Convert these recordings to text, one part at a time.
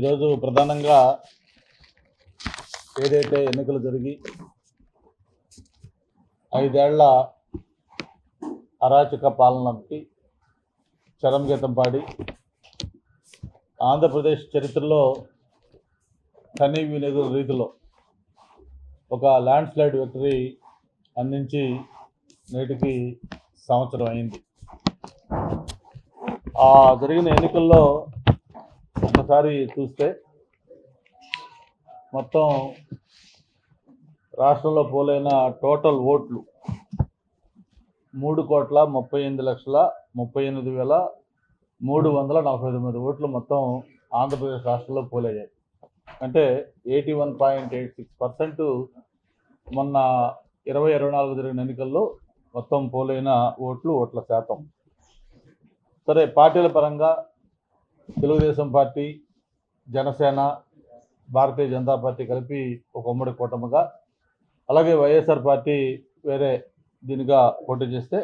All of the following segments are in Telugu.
ఈరోజు ప్రధానంగా ఏదైతే ఎన్నికలు జరిగి 5 ఏళ్ల అరాచక పాలనకి చరమగీతం పాడి ఆంధ్రప్రదేశ్ చరిత్రలో కనీ వినియోగ రీతిలో ఒక ల్యాండ్ స్లైడ్ విక్టరీ అందించి నేటికి సంవత్సరం అయింది. ఆ జరిగిన ఎన్నికల్లో ఒకసారి చూస్తే మొత్తం రాష్ట్రంలో పోలైన టోటల్ ఓట్లు 3,38,38,349 ఓట్లు మొత్తం ఆంధ్రప్రదేశ్ రాష్ట్రంలో పోలయ్యాయి. అంటే 81.86% మొన్న 2024 జరిగిన ఎన్నికల్లో మొత్తం పోలైన ఓట్ల శాతం. సరే, పార్టీల పరంగా తెలుగుదేశం పార్టీ, జనసేన, భారతీయ జనతా పార్టీ కలిపి ఒక ఉమ్మడి కూటమిగా, అలాగే వైఎస్ఆర్ పార్టీ వేరే దీనిగా పోటీ చేస్తే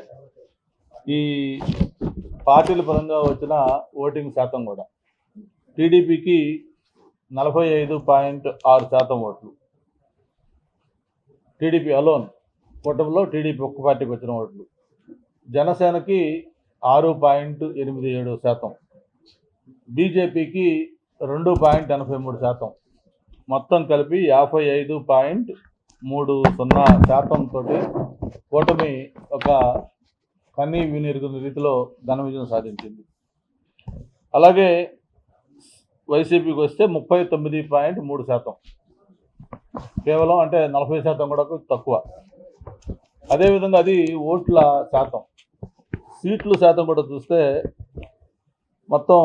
ఈ పార్టీల పరంగా వచ్చిన ఓటింగ్ శాతం కూడా టీడీపీకి 45.6% ఓట్లు. టీడీపీ అలోన్ కూటమిలో టీడీపీ ఒక్క పార్టీకి వచ్చిన ఓట్లు. జనసేనకి 6.87%, బీజేపీకి 2.83%, మొత్తం కలిపి 55.30% తోటి కూటమి ఒక కన్నీ వినియోగ రీతిలో ఘన విజయం సాధించింది. అలాగే వైసీపీకి వస్తే 39.3%, కేవలం అంటే 40% కూడా తక్కువ. అదేవిధంగా అది ఓట్ల శాతం. సీట్ల శాతం కూడా చూస్తే మొత్తం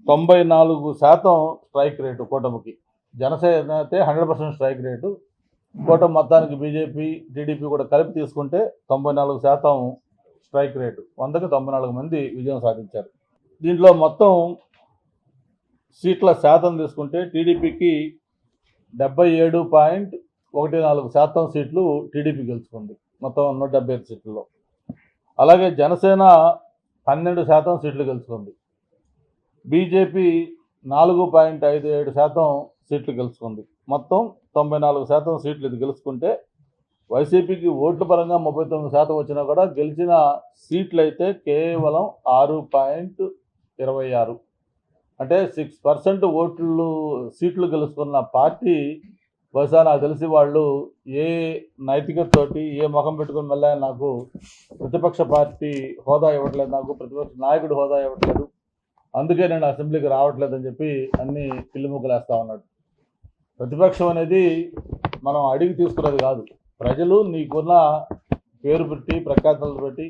94% స్ట్రైక్ రేటు కూటమికి. జనసేన అయితే 100% స్ట్రైక్ రేటు. కూటమి మొత్తానికి బీజేపీ, టీడీపీ కూడా కలిపి తీసుకుంటే 94% స్ట్రైక్ రేటు. 100కి 94 మంది విజయం సాధించారు. దీంట్లో మొత్తం సీట్ల శాతం తీసుకుంటే టీడీపీకి 77.14% సీట్లు టీడీపీ గెలుచుకుంది మొత్తం 175 సీట్లలో. అలాగే జనసేన 12% సీట్లు గెలుచుకుంది. బీజేపీ 4.57% సీట్లు గెలుచుకుంది. మొత్తం 94% సీట్లు ఇది గెలుచుకుంటే వైసీపీకి ఓట్ల పరంగా 39% వచ్చినా కూడా గెలిచిన సీట్లు అయితే కేవలం 6.26, అంటే 6% సీట్లు గెలుచుకున్న పార్టీ బహుశా నాకు తెలిసి వాళ్ళు ఏ నైతికతతోటి ఏ ముఖం పెట్టుకుని మళ్ళీ నాకు ప్రతిపక్ష పార్టీ హోదా ఇవ్వట్లేదు, నాకు ప్రతిపక్ష నాయకుడు హోదా ఇవ్వట్లేదు, అందుకే నేను అసెంబ్లీకి రావట్లేదని చెప్పి అన్ని పిల్లిముగ్గులు వేస్తూ ఉన్నాడు. ప్రతిపక్షం అనేది మనం అడిగి తీసుకున్నది కాదు. ప్రజలు నీకున్న పేరు పెట్టి, ప్రఖ్యాతలు బట్టి,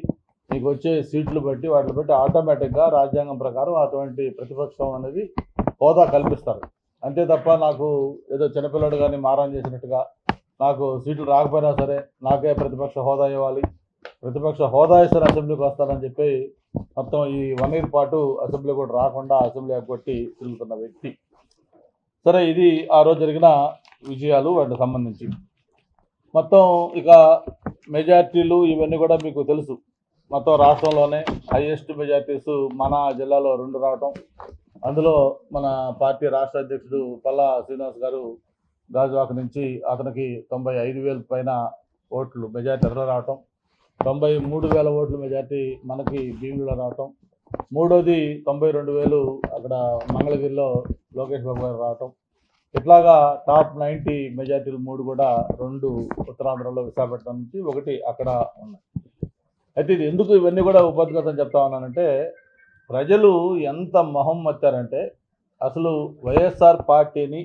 నీకు వచ్చే సీట్లు బట్టి, వాటిని బట్టి ఆటోమేటిక్గా రాజ్యాంగం ప్రకారం అటువంటి ప్రతిపక్షం అనేది హోదా కల్పిస్తారు. అంతే తప్ప నాకు ఏదో చిన్నపిల్లడు కానీ మారం చేసినట్టుగా నాకు సీట్లు రాకపోయినా సరే నాకే ప్రతిపక్ష హోదా ఇవ్వాలి, ప్రతిపక్ష హోదా ఇస్తే అసెంబ్లీకి వస్తానని చెప్పి మొత్తం ఈ 1 ఇయర్ పాటు అసెంబ్లీ కూడా రాకుండా అసెంబ్లీ ఎగ్గొట్టి తిరుగుతున్న వ్యక్తి. సరే, ఇది ఆ రోజు జరిగిన విజయాలు. వాటికి సంబంధించి మొత్తం ఇక మెజార్టీలు ఇవన్నీ కూడా మీకు తెలుసు. మొత్తం రాష్ట్రంలోనే హైయెస్ట్ మెజార్టీస్ మన జిల్లాలో 2 రావటం, అందులో మన పార్టీ రాష్ట్ర అధ్యక్షుడు పల్లా శ్రీనివాస్ గారు గాజువాక నుంచి అతనికి 95,000 పైన ఓట్లు మెజార్టీ ఎదురు రావటం, 93,000 ఓట్లు మెజార్టీ మనకి భీములలో రావటం, మూడోది 92,000 అక్కడ మంగళగిరిలో లోకేష్ బాబు గారు రావటం. ఇట్లాగా టాప్ 90 మెజార్టీలు 3 కూడా 2 ఉత్తరాంధ్రలో విశాఖపట్నం నుంచి, 1 అక్కడ ఉన్నాయి. అయితే ఇది ఎందుకు ఇవన్నీ కూడా ఉపద్ఘాతం చెప్తా ఉన్నానంటే, ప్రజలు ఎంత మొహం మచ్చారంటే అసలు వైఎస్ఆర్ పార్టీని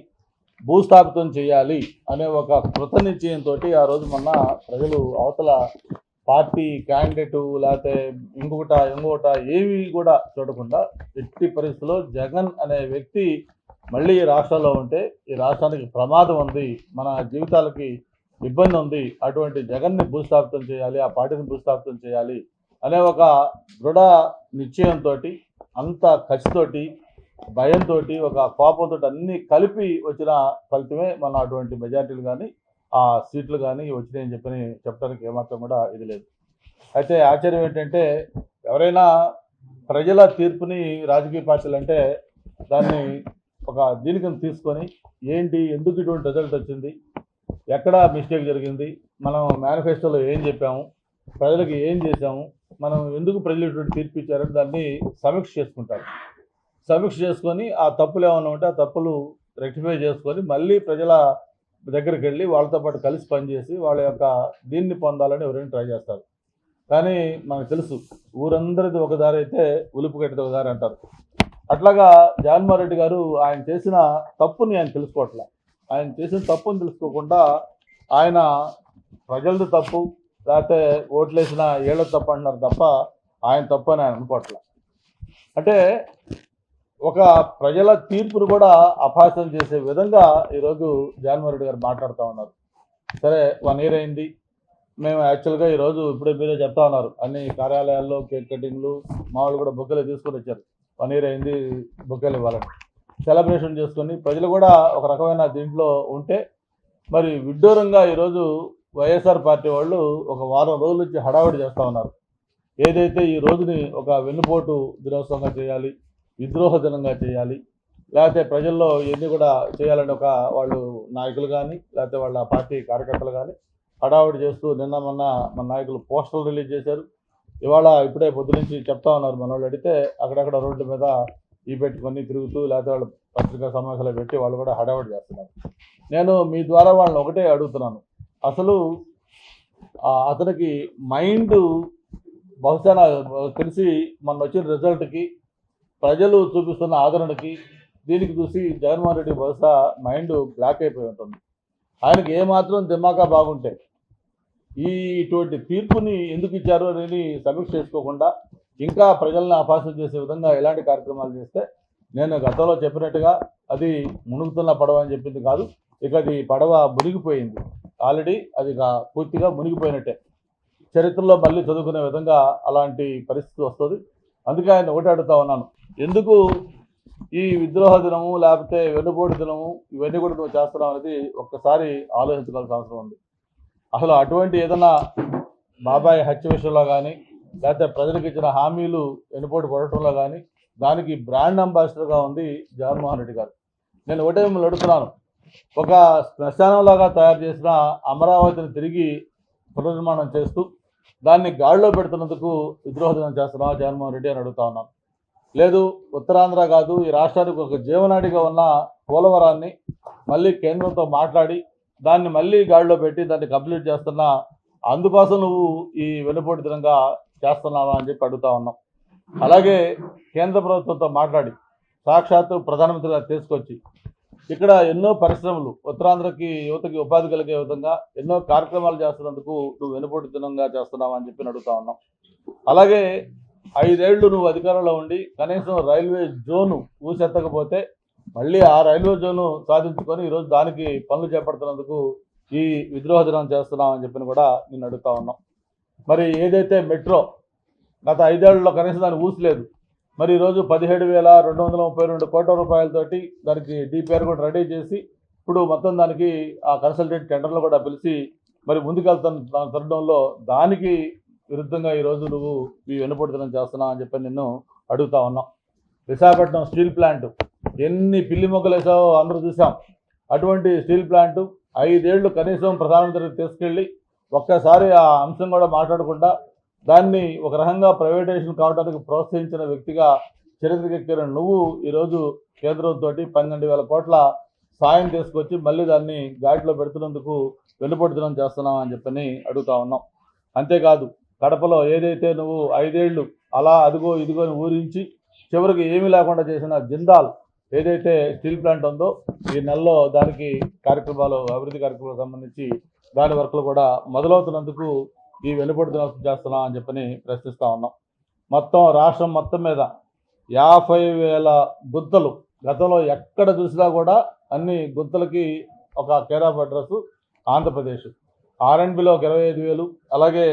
భూస్థాపితం చేయాలి అనే ఒక కృత నిశ్చయంతో ఆ రోజు మొన్న ప్రజలు అవతల పార్టీ క్యాండిడేటు లేకపోతే ఇంకొకట ఏవి కూడా చూడకుండా ఎట్టి పరిస్థితుల్లో జగన్ అనే వ్యక్తి మళ్ళీ ఈ రాష్ట్రంలో ఉంటే ఈ రాష్ట్రానికి ప్రమాదం ఉంది, మన జీవితాలకి ఇబ్బంది ఉంది, అటువంటి జగన్ని భూస్థాపితం చేయాలి, ఆ పార్టీని భూస్థాపితం చేయాలి అనే ఒక దృఢ నిశ్చయంతో, అంత ఖర్చుతోటి, భయంతో, ఒక కోపంతో అన్నీ కలిపి వచ్చిన ఫలితమే మన అటువంటి మెజార్టీలు కానీ ఆ సీట్లు కానీ వచ్చినాయని చెప్పడానికి ఏమాత్రం కూడా ఇది లేదు. అయితే ఆశ్చర్యం ఏంటంటే, ఎవరైనా ప్రజల తీర్పుని రాజకీయ పార్టీలు అంటే దాన్ని ఒక దీనికి తీసుకొని ఏంటి ఎందుకు ఇటువంటి రిజల్ట్ వచ్చింది, ఎక్కడ మిస్టేక్ జరిగింది, మనం మేనిఫెస్టోలో ఏం చెప్పాము, ప్రజలకు ఏం చేశాము, మనం ఎందుకు ప్రజలు ఇటువంటి తీర్పు ఇచ్చారని దాన్ని సమీక్ష చేసుకుంటారు. సమీక్ష చేసుకొని ఆ తప్పులు ఏమైనా ఉంటే ఆ తప్పులు రెక్టిఫై చేసుకొని మళ్ళీ ప్రజల దగ్గరికి వెళ్ళి వాళ్ళతో పాటు కలిసి పనిచేసి వాళ్ళ యొక్క దీన్ని పొందాలని ఎవరైనా ట్రై చేస్తారు. కానీ మనకు తెలుసు ఊరందరిది ఒక దారి అయితే ఉలుపు కట్టిది ఒక దారి అంటారు. అట్లాగా జగన్మోహన్ రెడ్డి గారు ఆయన చేసిన తప్పుని ఆయన తెలుసుకోవట్లే. ఆయన చేసిన తప్పుని తెలుసుకోకుండా ఆయన ప్రజలది తప్పు లేకపోతే ఓట్లేసిన ఏళ్ళ తప్పు అంటున్నారు తప్ప ఆయన తప్పు అని ఆయన అనుకోవట్లే. అంటే ఒక ప్రజల తీర్పును కూడా అపహాస్యం చేసే విధంగా ఈరోజు జగన్మోహన్ రెడ్డి గారు మాట్లాడుతూ ఉన్నారు. సరే 1 year అయింది, మేము యాక్చువల్గా ఈరోజు ఇప్పుడే మీరే చెప్తా ఉన్నారు అన్ని కార్యాలయాల్లో కేక్ కటింగ్లు మామూలు కూడా బొక్కలు తీసుకొని వచ్చారు. 1 year అయింది బొక్కలు ఇవ్వాలని సెలబ్రేషన్ చేసుకొని ప్రజలు కూడా ఒక రకమైన దీంట్లో ఉంటే మరి విడ్డూరంగా ఈరోజు వైఎస్ఆర్ పార్టీ వాళ్ళు ఒక వారం రోజుల నుంచి హడావిడి చేస్తూ ఉన్నారు. ఏదైతే ఈ రోజుని ఒక వెన్నుపోటు దినోత్సవంగా చేయాలి, విద్రోహ దినంగా చేయాలి, లేకపోతే ప్రజల్లో ఇవన్నీ కూడా చేయాలని ఒక వాళ్ళు నాయకులు కానీ లేకపోతే వాళ్ళ పార్టీ కార్యకర్తలు కానీ హడావుడి చేస్తూ నిన్న మొన్న మన నాయకులు పోస్టర్లు రిలీజ్ చేశారు. ఇవాళ ఇప్పుడే పొద్దు నుంచి చెప్తా ఉన్నారు మన వాళ్ళు అడిగితే అక్కడక్కడ రోడ్ల మీద ఈ పెట్టుకొని తిరుగుతూ లేకపోతే వాళ్ళు పత్రికా సమావేశాలు పెట్టి వాళ్ళు కూడా హడావుడి చేస్తున్నారు. నేను మీ ద్వారా వాళ్ళని ఒకటే అడుగుతున్నాను, అసలు అతనికి మైండ్ బహుశా నాకు తెలిసి మొన్న వచ్చిన రిజల్ట్కి ప్రజలు చూపిస్తున్న ఆదరణకి దీనికి చూసి జగన్మోహన్ రెడ్డి బహుశా మైండ్ బ్లాక్ అయిపోయి ఉంటుంది. ఆయనకి ఏమాత్రం దిమాకా బాగుంటే ఇటువంటి తీర్పుని ఎందుకు ఇచ్చారు అనేది సమీక్ష చేసుకోకుండా ఇంకా ప్రజలను అపహాస్యం చేసే విధంగా ఎలాంటి కార్యక్రమాలు చేస్తే నేను గతంలో చెప్పినట్టుగా అది మునుగుతున్న పడవ అని చెప్పింది కాదు, ఇక అది పడవ మునిగిపోయింది. ఆల్రెడీ అది పూర్తిగా మునిగిపోయినట్టే. చరిత్రలో మళ్ళీ చదువుకునే విధంగా అలాంటి పరిస్థితి వస్తుంది. అందుకే ఆయన ఒకటి అడుగుతా ఉన్నాను, ఎందుకు ఈ విద్రోహ దినము లేకపోతే వెన్నుపోటు దినము ఇవన్నీ కూడా నువ్వు చేస్తున్నావు అనేది ఒక్కసారి ఆలోచించుకోవాల్సిన అవసరం ఉంది. అసలు అటువంటి ఏదైనా బాబాయ్ హత్య విషయంలో కానీ లేకపోతే ప్రజలకు ఇచ్చిన హామీలు వెన్నుపోటు పడటంలో కానీ దానికి బ్రాండ్ అంబాసిడర్గా ఉంది జగన్మోహన్ రెడ్డి గారు. నేను ఒకటే మిమ్మల్ని అడుగుతున్నాను, ఒక శ్మశానంలాగా తయారు చేసిన అమరావతిని తిరిగి పునర్నిర్మాణం చేస్తూ దాన్ని గాడిలో పెడుతున్నందుకు విద్రోహ దినం చేస్తున్నావా జగన్మోహన్ రెడ్డి అని అడుగుతా ఉన్నాను. లేదు ఉత్తరాంధ్ర కాదు ఈ రాష్ట్రానికి ఒక జీవనాడిగా ఉన్న పోలవరాన్ని మళ్ళీ కేంద్రంతో మాట్లాడి దాన్ని మళ్ళీ గాడిలో పెట్టి దాన్ని కంప్లీట్ చేస్తున్నా అందుకోసం నువ్వు ఈ వెన్నుపోటు దినంగా చేస్తున్నావా అని చెప్పి అడుగుతా ఉన్నాం. అలాగే కేంద్ర ప్రభుత్వంతో మాట్లాడి సాక్షాత్తు ప్రధానమంత్రి గారు తీసుకొచ్చి ఇక్కడ ఎన్నో పరిశ్రమలు ఉత్తరాంధ్రకి యువతకి ఉపాధి కలిగే విధంగా ఎన్నో కార్యక్రమాలు చేస్తున్నందుకు నువ్వు వెన్నుపోటు దినంగా చేస్తున్నావా అని చెప్పి అడుగుతా ఉన్నాం. అలాగే 5 ఏళ్ళు నువ్వు అధికారంలో ఉండి కనీసం రైల్వే జోను ఊసెత్తకపోతే మళ్ళీ ఆ రైల్వే జోను సాధించుకొని ఈరోజు దానికి పనులు చేపడుతున్నందుకు ఈ విద్రోహ దినం చేస్తున్నామని చెప్పి కూడా నేను అడుగుతా ఉన్నాం. మరి ఏదైతే మెట్రో గత 5 ఏళ్లలో కనీసం దాన్ని ఊసలేదు, మరి ఈరోజు 17,232 కోట్ల రూపాయలతోటి దానికి డిపిఆర్ కూడా రెడీ చేసి ఇప్పుడు మొత్తం దానికి ఆ కన్సల్టెంట్ టెండర్లు కూడా పిలిచి మరి ముందుకెళ్తున్న తరుణంలో దానికి విరుద్ధంగా ఈరోజు నువ్వు ఈ వెన్నుపోటు దినం చేస్తున్నావు అని చెప్పి నిన్ను అడుగుతా ఉన్నాం. విశాఖపట్నం స్టీల్ ప్లాంట్ ఎన్ని పిల్లి మొగ్గలు వేసావో అందరూ చూసాం. అటువంటి స్టీల్ ప్లాంట్ 5 ఏళ్ళు కనీసం ప్రధానమంత్రికి తీసుకెళ్ళి ఒక్కసారి ఆ అంశం కూడా మాట్లాడకుండా దాన్ని ఒక రకంగా ప్రైవేటైజేషన్ కావడానికి ప్రోత్సహించిన వ్యక్తిగా చరిత్రకెక్కిన నువ్వు ఈరోజు కేంద్రంతో 12,000 కోట్ల సాయం తీసుకొచ్చి మళ్ళీ దాన్ని గాడిలో పెడుతున్నందుకు వెన్నుపోటు దినం చేస్తున్నావు అని చెప్పని అడుగుతా ఉన్నాం. అంతేకాదు కడపలో ఏదైతే నువ్వు 5 ఏళ్ళు అలా అదిగో ఇదిగో అని ఊరించి చివరికి ఏమీ లేకుండా చేసిన జిందాల్ ఏదైతే స్టీల్ ప్లాంట్ ఉందో ఈ నెలలో దానికి కార్యక్రమాలు అభివృద్ధి కార్యక్రమాలకు సంబంధించి దాని వర్కులు కూడా మొదలవుతున్నందుకు ఈ వెన్నుపోటు దినోత్సవం చేస్తున్నాం అని చెప్పని ప్రశ్నిస్తూ ఉన్నాం. మొత్తం రాష్ట్రం మొత్తం మీద 50,000 గుంతలు గతంలో ఎక్కడ చూసినా కూడా అన్ని గుంతలకి ఒక కేర్ ఆఫ్ అడ్రస్ ఆంధ్రప్రదేశ్. R&Bలో ఒక 25,000, అలాగే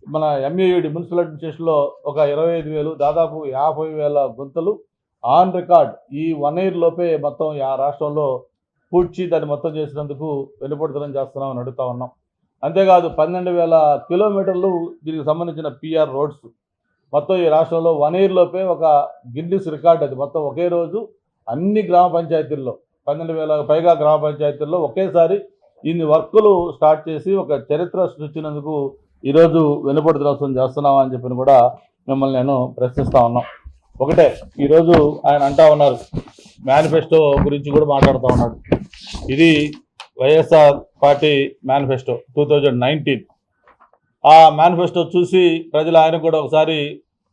మన MAUD మున్సిపల్ అడ్మినిస్ట్రేషన్లో ఒక 25,000, దాదాపు 50,000 గుంతలు ఆన్ రికార్డ్ ఈ 1 year లోపే మొత్తం ఆ రాష్ట్రంలో పూడ్చి దాన్ని మొత్తం చేసినందుకు వెన్నుపోటు దినం చేస్తున్నామని అడుగుతా ఉన్నాం. అంతేకాదు 12,000 కిలోమీటర్లు దీనికి సంబంధించిన PR రోడ్స్ మొత్తం ఈ రాష్ట్రంలో 1 year లోపే ఒక గిన్నిస్ రికార్డ్, అది మొత్తం ఒకే రోజు అన్ని గ్రామ పంచాయతీల్లో 12,000 పైగా గ్రామ పంచాయతీల్లో ఒకేసారి ఇన్ని వర్కులు స్టార్ట్ చేసి ఒక చరిత్ర సృష్టించినందుకు ఈరోజు వెనుపడి దినోత్సవం చేస్తున్నామా అని చెప్పి కూడా మిమ్మల్ని నేను ప్రశ్నిస్తా ఉన్నాం. ఒకటే, ఈరోజు ఆయన అంటా ఉన్నారు, మేనిఫెస్టో గురించి కూడా మాట్లాడుతూ ఉన్నాడు. ఇది వైఎస్ఆర్ పార్టీ మేనిఫెస్టో 2019. ఆ మేనిఫెస్టో చూసి ప్రజలు ఆయన కూడా ఒకసారి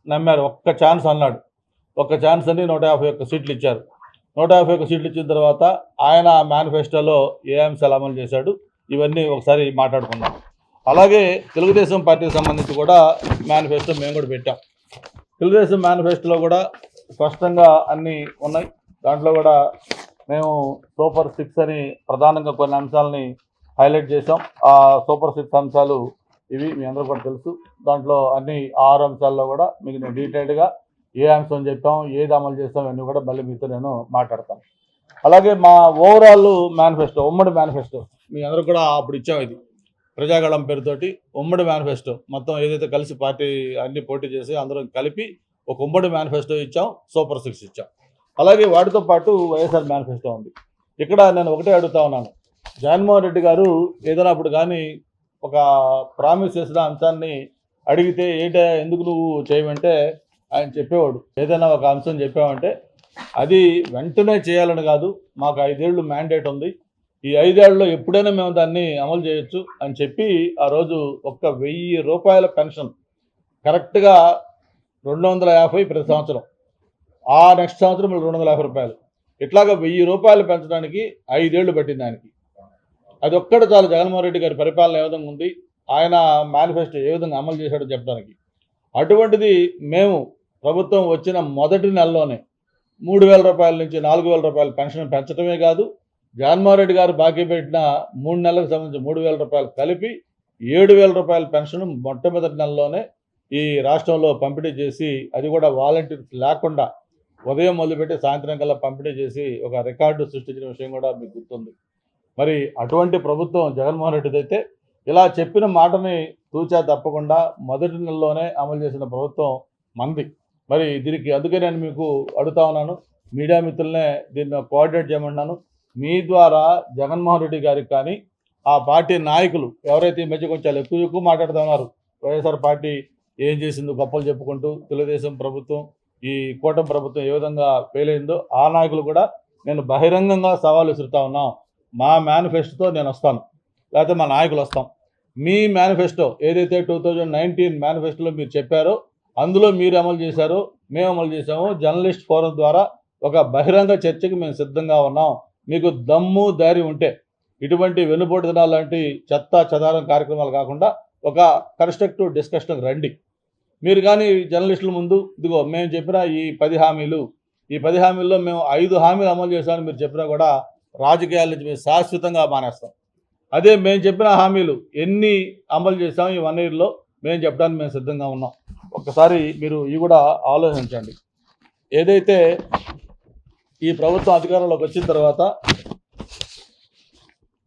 నమ్మారు. ఒక్క ఛాన్స్ అన్నాడు, ఒక్క ఛాన్స్ అని 151 సీట్లు ఇచ్చారు. 151 సీట్లు ఇచ్చిన తర్వాత ఆయన మేనిఫెస్టోలో ఏ అంశాలు అమలు చేశాడు ఇవన్నీ ఒకసారి మాట్లాడుకున్నాం. అలాగే తెలుగుదేశం పార్టీకి సంబంధించి కూడా మేనిఫెస్టో మేము కూడా పెట్టాం. తెలుగుదేశం మేనిఫెస్టోలో కూడా స్పష్టంగా అన్నీ ఉన్నాయి. దాంట్లో కూడా మేము సూపర్ 6 అని ప్రధానంగా కొన్ని అంశాలని హైలైట్ చేసాం. ఆ సూపర్ 6 అంశాలు ఇవి మీ అందరూ కూడా తెలుసు. దాంట్లో అన్ని 6 అంశాల్లో కూడా మీకు నేను డీటెయిల్డ్గా ఏ అంశం చెప్పాం, ఏది అమలు చేస్తాం అన్నీ కూడా మళ్ళీ మీతో నేను మాట్లాడతాను. అలాగే మా ఓవరాల్ మేనిఫెస్టో, ఉమ్మడి మేనిఫెస్టో మీ అందరూ కూడా అప్పుడు ఇచ్చాం. ఇది ప్రజాగళం పేరుతోటి ఉమ్మడి మేనిఫెస్టో మొత్తం ఏదైతే కలిసి పార్టీ అన్ని పోటీ చేసి అందరం కలిపి ఒక ఉమ్మడి మేనిఫెస్టో ఇచ్చాం, సూపర్ 6 ఇచ్చాం. అలాగే వాటితో పాటు వైఎస్ఆర్ మేనిఫెస్టో ఉంది. ఇక్కడ నేను ఒకటే అడుగుతా ఉన్నాను, జగన్మోహన్ రెడ్డి గారు ఏదైనా అప్పుడు కానీ ఒక ప్రామిస్ చేసిన అంశాన్ని అడిగితే ఏంటో ఎందుకు నువ్వు చేయమంటే ఆయన చెప్పేవాడు, ఏదైనా ఒక అంశం చెప్పామంటే అది వెంటనే చేయాలని కాదు, మాకు 5 ఏళ్ళు మ్యాండేట్ ఉంది, ఈ 5 ఏళ్ళలో ఎప్పుడైనా మేము దాన్ని అమలు చేయొచ్చు అని చెప్పి ఆ రోజు ఒక్క 1000 రూపాయల పెన్షన్ కరెక్ట్గా 250 ప్రతి సంవత్సరం, ఆ నెక్స్ట్ సంవత్సరం 250 రూపాయలు, ఇట్లాగా 1000 రూపాయలు పెంచడానికి 5 ఏళ్ళు పట్టింది ఆయనకి. అది ఒక్కటి చాలు జగన్మోహన్ రెడ్డి గారి పరిపాలన ఏ విధంగా ఉంది, ఆయన మేనిఫెస్టో ఏ విధంగా అమలు చేశాడో చెప్పడానికి. అటువంటిది మేము ప్రభుత్వం వచ్చిన మొదటి నెలలోనే 3,000 రూపాయల నుంచి 4,000 రూపాయల పెన్షన్ పెంచడమే కాదు, జగన్మోహన్ రెడ్డి గారు బాకీ పెట్టిన 3 నెలలకు సంబంధించి 3,000 రూపాయలు కలిపి 7,000 రూపాయల పెన్షన్ మొట్టమొదటి నెలలోనే ఈ రాష్ట్రంలో పంపిణీ చేసి, అది కూడా వాలంటీర్స్ లేకుండా ఉదయం మొదలుపెట్టి సాయంత్రం కల్లా పంపిణీ చేసి ఒక రికార్డు సృష్టించిన విషయం కూడా మీకు గుర్తుంది. మరి అటువంటి ప్రభుత్వం జగన్మోహన్ రెడ్డిది అయితే ఇలా చెప్పిన మాటని తూచా తప్పకుండా మొదటి నెలలోనే అమలు చేసిన ప్రభుత్వం మంది. మరి దీనికి అందుకే నేను మీకు అడుగుతా ఉన్నాను, మీడియా మిత్రులనే దీన్ని కోఆర్డినేట్ చేయమన్నాను. మీ ద్వారా జగన్మోహన్ రెడ్డి గారికి కానీ ఆ పార్టీ నాయకులు ఎవరైతే ఈ మధ్య కొంచెం ఎక్కువ మాట్లాడుతూ ఉన్నారు, వైఎస్ఆర్ పార్టీ ఏం చేసిందో గొప్పలు చెప్పుకుంటూ తెలుగుదేశం ప్రభుత్వం ఈ కూటమి ప్రభుత్వం ఏ విధంగా ఫెయిల్ అయిందో ఆ నాయకులు కూడా నేను బహిరంగంగా సవాలు విసురుతా ఉన్నాం. మా మేనిఫెస్టోతో నేను వస్తాను, లేకపోతే మా నాయకులు వస్తాం. మీ మేనిఫెస్టో ఏదైతే 2019 మేనిఫెస్టోలో మీరు చెప్పారో అందులో మీరు అమలు చేశారో మేము అమలు చేసాము. జర్నలిస్ట్ ఫోరం ద్వారా ఒక బహిరంగ చర్చకి మేము సిద్ధంగా ఉన్నాం. మీకు దమ్ము ధైర్యం ఉంటే ఇటువంటి వెన్నుపోటు దినాలు లాంటి చెత్త చెదారం కార్యక్రమాలు కాకుండా ఒక కన్స్ట్రక్టివ్ డిస్కషన్కి రండి. మీరు కానీ జర్నలిస్టుల ముందు ఇదిగో మేము చెప్పిన ఈ 10 హామీలు, ఈ 10 హామీల్లో మేము 5 హామీలు అమలు చేశామని మీరు చెప్పినా కూడా రాజకీయాల నుంచి మేము శాశ్వతంగా మానేస్తాం. అదే మేము చెప్పిన హామీలు ఎన్ని అమలు చేసాం ఈ 1 ఇయర్లో మేము చెప్పడానికి మేము సిద్ధంగా ఉన్నాం. ఒక్కసారి మీరు ఇవి కూడా ఆలోచించండి. ఏదైతే ఈ ప్రభుత్వం అధికారంలోకి వచ్చిన తర్వాత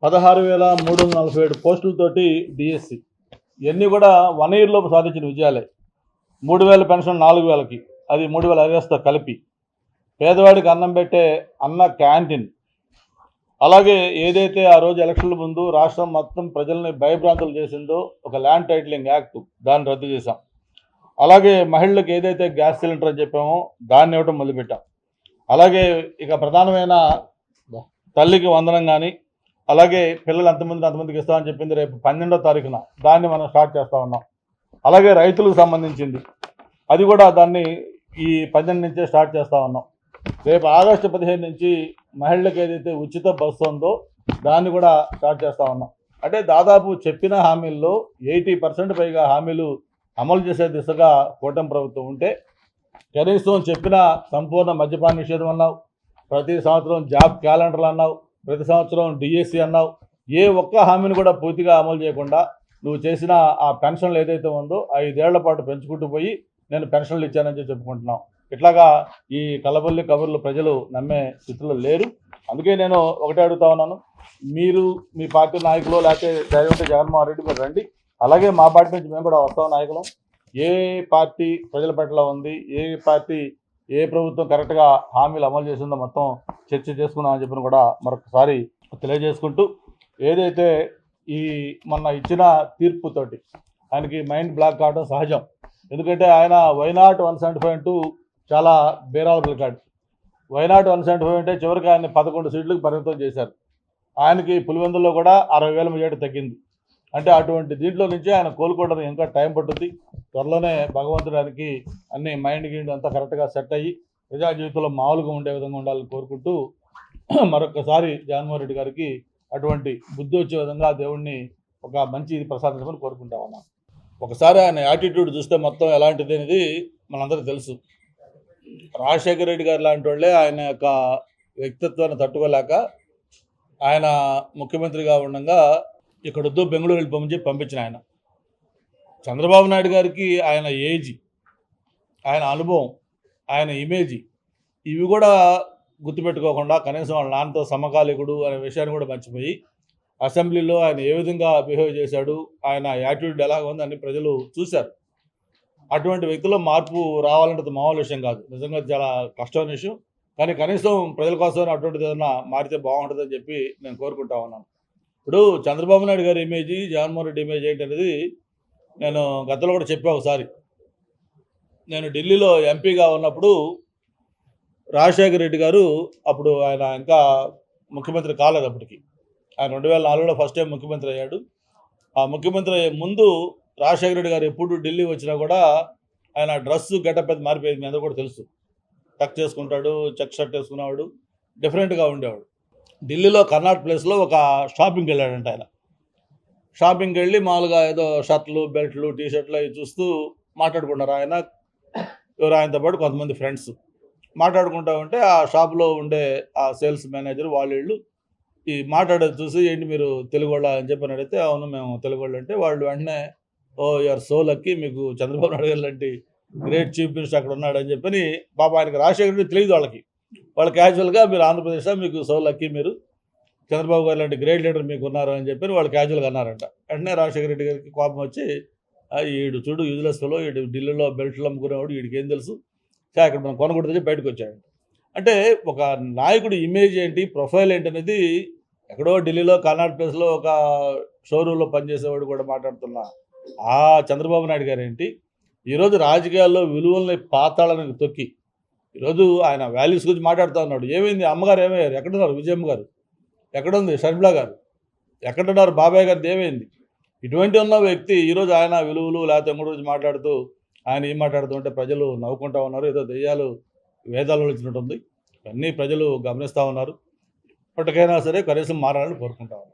16,347 పోస్టులతోటి డిఎస్సి ఇవన్నీ కూడా 1 ఇయర్లోపు సాధించిన విజయాలే. 3,000 పెన్షన్ 4,000కి, అది 3,000 అరేస్తో కలిపి, పేదవాడికి అన్నం పెట్టే అన్న క్యాంటీన్, అలాగే ఏదైతే ఆ రోజు ఎలక్షన్ల ముందు రాష్ట్రం మొత్తం ప్రజల్ని భయభ్రాంతులు చేసిందో ఒక ల్యాండ్ టైటిలింగ్ యాక్ట్, దాన్ని రద్దు చేశాం. అలాగే మహిళలకు ఏదైతే గ్యాస్ సిలిండర్ అని చెప్పామో దాన్ని ఇవ్వటం మొదలుపెట్టాం. అలాగే ఇక ప్రధానమైన తల్లికి వందనం కానీ, అలాగే పిల్లలు అంతమందికి ఇస్తామని చెప్పింది రేపు 12వ తారీఖున దాన్ని మనం స్టార్ట్ చేస్తూ ఉన్నాం. అలాగే రైతులకు సంబంధించింది అది కూడా దాన్ని ఈ 18 నుంచే స్టార్ట్ చేస్తూ ఉన్నాం. రేపు ఆగస్టు 15 నుంచి మహిళలకు ఏదైతే ఉచిత బస్సు ఉందో దాన్ని కూడా స్టార్ట్ చేస్తూ ఉన్నాం. అంటే దాదాపు చెప్పిన హామీల్లో 80% పైగా హామీలు అమలు చేసే దిశగా కూటమి ప్రభుత్వం ఉంటే, కనీసం చెప్పిన సంపూర్ణ మద్యపాన నిషేధం అన్నావు, ప్రతి సంవత్సరం జాబ్ క్యాలెండర్లు అన్నావు, ప్రతి సంవత్సరం డిఎస్సి అన్నావు, ఏ ఒక్క హామీని కూడా పూర్తిగా అమలు చేయకుండా నువ్వు చేసిన ఆ పెన్షన్లు ఏదైతే ఉందో 5 ఏళ్ల పాటు పెంచుకుంటూ పోయి నేను పెన్షన్లు ఇచ్చానని చెప్పుకుంటున్నాం. ఇట్లాగా ఈ కలబల్లి కబుర్లు ప్రజలు నమ్మే స్థితిలో లేరు. అందుకే నేను ఒకటే అడుగుతా ఉన్నాను, మీరు మీ పార్టీ నాయకులు లేకపోతే ధైర్యం ఉంటే జగన్మోహన్ రెడ్డి మీరు రండి. అలాగే మా పార్టీ నుంచి మేము కూడా వస్తాం నాయకులం. ఏ పార్టీ ప్రజల పట్ల ఉంది, ఏ పార్టీ ఏ ప్రభుత్వం కరెక్ట్గా హామీలు అమలు చేసిందో మొత్తం చర్చ చేసుకుందామని చెప్పిన కూడా మరొకసారి తెలియజేసుకుంటూ, ఏదైతే ఈ మొన్న ఇచ్చిన తీర్పుతోటి ఆయనకి మైండ్ బ్లాక్ కావడం సహజం. ఎందుకంటే ఆయన వైనాట్ 175 అంటూ చాలా బేరాలు పలికాడు. వైనాట్ 175 అంటే చివరికి ఆయన 11 సీట్లకు పరిమితం చేశారు. ఆయనకి పులివెందుల్లో కూడా 60,000 మెజార్టీ తగ్గింది. అంటే అటువంటి దీంట్లో నుంచి ఆయన కోలుకోవడానికి ఇంకా టైం పట్టుద్ది. త్వరలోనే భగవంతుడానికి అన్ని మైండ్ గిండ్ అంతా కరెక్ట్గా సెట్ అయ్యి ప్రజా జీవితంలో మామూలుగా ఉండే విధంగా ఉండాలని కోరుకుంటూ, మరొకసారి జగన్మోహన్ రెడ్డి గారికి అటువంటి బుద్ధి వచ్చే విధంగా దేవుణ్ణి ఒక మంచి ఇది ప్రసాదించమని కోరుకుంటా ఉన్నాను. ఒకసారి ఆయన యాటిట్యూడ్ చూస్తే మొత్తం ఎలాంటిది అనేది మనందరికీ తెలుసు. రాజశేఖర రెడ్డి గారు లాంటి వాళ్ళే ఆయన యొక్క వ్యక్తిత్వాన్ని తట్టుకోలేక ఆయన ముఖ్యమంత్రిగా ఉండగా ఇక్కడొద్దు బెంగళూరు వెళ్ళిపోమని చెప్పి పంపించిన ఆయన. చంద్రబాబు నాయుడు గారికి ఆయన ఏజ్, ఆయన అనుభవం, ఆయన ఇమేజ్ ఇవి కూడా గుర్తుపెట్టుకోకుండా కనీసం వాళ్ళ నాన్నతో సమకాలికుడు అనే విషయాన్ని కూడా మర్చిపోయి అసెంబ్లీలో ఆయన ఏ విధంగా బిహేవ్ చేశాడు, ఆయన యాటిట్యూడ్ ఎలాగ ఉంది అని ప్రజలు చూశారు. అటువంటి వ్యక్తిలో మార్పు రావాలంటే మామూలు విషయం కాదు, నిజంగా చాలా కష్టమైన విషయం. కానీ కనీసం ప్రజల కోసం అటువంటిది ఏదైనా మారితే బాగుంటుందని చెప్పి నేను కోరుకుంటా ఉన్నాను. ఇప్పుడు చంద్రబాబు నాయుడు గారి ఇమేజ్, జగన్మోహన్ రెడ్డి ఇమేజ్ ఏంటనేది నేను గతంలో కూడా చెప్పా ఒకసారి. నేను ఢిల్లీలో ఎంపీగా ఉన్నప్పుడు రాజశేఖర రెడ్డి గారు, అప్పుడు ఆయన ఇంకా ముఖ్యమంత్రి కాలేదు అప్పటికి, ఆయన 2004లో ఫస్ట్ టైం ముఖ్యమంత్రి అయ్యాడు. ఆ ముఖ్యమంత్రి అయ్యే ముందు రాజశేఖర రెడ్డి గారు ఎప్పుడు ఢిల్లీ వచ్చినా కూడా ఆయన డ్రెస్ గెటప్ అది మారిపోయింది, మీ అందరూ కూడా తెలుసు. టక్ చేసుకుంటాడు, చెక్ షర్ట్ వేసుకునేవాడు, డిఫరెంట్గా ఉండేవాడు. ఢిల్లీలో కర్నాట్ ప్లేస్లో ఒక షాపింగ్కి వెళ్ళాడంట ఆయన. షాపింగ్కి వెళ్ళి మామూలుగా ఏదో షర్ట్లు, బెల్ట్లు, టీ షర్ట్లు అవి చూస్తూ మాట్లాడుకున్నారు. ఆయనతో పాటు కొంతమంది ఫ్రెండ్స్ మాట్లాడుకుంటా ఉంటే ఆ షాప్లో ఉండే ఆ సేల్స్ మేనేజర్ వాళ్ళు ఈ మాట్లాడేది చూసి, ఏంటి మీరు తెలుగు వాళ్ళ అని చెప్పి అడిగితే, అవును మేము తెలుగు వాళ్ళు అంటే, వాళ్ళు వెంటనే ఓ యూఆర్ సో లక్కీ, మీకు చంద్రబాబు నాయుడు గారు లాంటి గ్రేట్ చీఫ్ మినిస్టర్ అక్కడ ఉన్నాడని చెప్పని. పాప ఆయనకి రాజశేఖర రెడ్డి తెలియదు వాళ్ళు క్యాజువల్గా మీరు ఆంధ్రప్రదేశ్లో మీకు సో లక్కీ, మీరు చంద్రబాబు గారు లాంటి గ్రేట్ లీడర్ మీకు ఉన్నారు అని చెప్పి వాళ్ళు క్యాజువల్గా అన్నారంట. వెంటనే రాజశేఖర రెడ్డి గారికి కోపం వచ్చి, ఈడు చూడు యూజ్లెస్ ఫెలో, ఈడు ఢిల్లీలో బెల్ట్లు అమ్ముకునేవాడు, వీడికి ఏం తెలుసు, ఇక్కడ మనం కొనకూడదని బయటకు వచ్చాడు. అంటే ఒక నాయకుడి ఇమేజ్ ఏంటి, ప్రొఫైల్ ఏంటి అనేది ఎక్కడో ఢిల్లీలో కర్నాటక ప్లేస్లో ఒక షోరూంలో పనిచేసేవాడు కూడా మాట్లాడుతున్నా ఆ చంద్రబాబు నాయుడు గారు ఏంటి, ఈరోజు రాజకీయాల్లో విలువల్ని పాతాళానికి తొక్కి ఈరోజు ఆయన వాల్యూస్ గురించి మాట్లాడుతూ ఉన్నాడు. ఏమైంది, అమ్మగారు ఏమయ్యారు, ఎక్కడున్నారు, విజయమ్మ గారు ఎక్కడుంది, షర్మిలా గారు ఎక్కడున్నారు, బాబాయ్ గారిది ఏమైంది? ఇటువంటి ఉన్న వ్యక్తి ఈరోజు ఆయన విలువలు లేకపోతే ఇంకో రోజు మాట్లాడుతూ ఆయన ఏం మాట్లాడుతూ ఉంటే ప్రజలు నవ్వుకుంటూ ఉన్నారు. ఏదో దెయ్యాలు వేదాలు వచ్చినట్టుంది. ఇవన్నీ ప్రజలు గమనిస్తూ ఉన్నారు. ఇప్పటికైనా సరే కనీసం మారాలని కోరుకుంటా ఉన్నారు.